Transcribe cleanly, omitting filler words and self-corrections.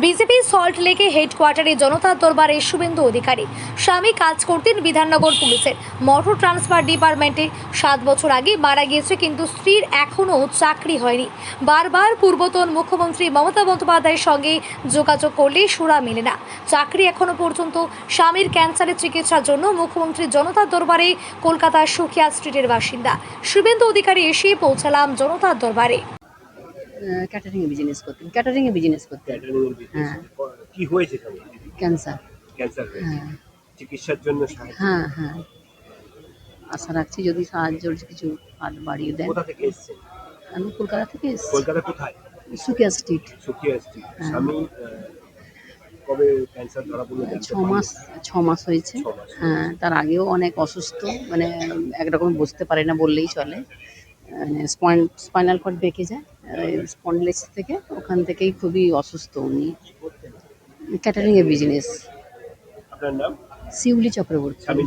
BJP salt লেকে হেডকোয়ার্টারে জনতার দরবারে শুভেন্দু অধিকারী। স্বামী কাজ করতেন বিধাননগর পুলিশের মোটর ট্রান্সফার ডিপার্টমেন্টে। 7 বছর আগে মারা গিয়েছে, কিন্তু স্ত্রীর এখনও চাকরি হয়নি। বারবার পূর্বতন মুখ্যমন্ত্রী মমতা বন্দ্যোপাধ্যায়ের সঙ্গে যোগাযোগ করলে সুরা মেলে না। চাকরি এখনো পর্যন্ত। স্বামীর ক্যান্সারের চিকিৎসার জন্য মুখ্যমন্ত্রী জনতার দরবারে কলকাতার সুখিয়া স্ট্রিটের বাসিন্দা শুভেন্দু অধিকারী এসে পৌঁছালাম জনতার দরবারে। ক্যাটারিং এ বিজনেস করতেন। হ্যাঁ, কি হয়েছে তবে? ক্যান্সার। ক্যান্সার হয়েছে। হ্যাঁ চিকিৎসার জন্য সাহায্য। হ্যাঁ, আশা রাখছি যদি সাহায্যের কিছু হাত বাড়িয়ে দেন। কোথা থেকে এসেছেন? আমি কলকাতা থেকে এসেছি, কলকাতা কোথায়? সুকিয়া স্ট্রিট। সুখিয়া স্ট্রিট। হ্যাঁ। স্বামী কবে ক্যান্সার ধরা পড়লো জানতে ছ মাস হয়েছে। 6 মাস। হ্যাঁ, তার আগেও অনেক অসুস্থ, মানে একরকম বসতে পারে না বললেই চলে। স্পাইনাল কর্ড বেঁকে যায় স্পন্ডলাইসিস থেকে, ওখান থেকেই খুবই অসুস্থ উনি। ক্যাটারিং এ বিজনেস। আপনার নাম? শিউলি চক্রবর্তী। স্বামীর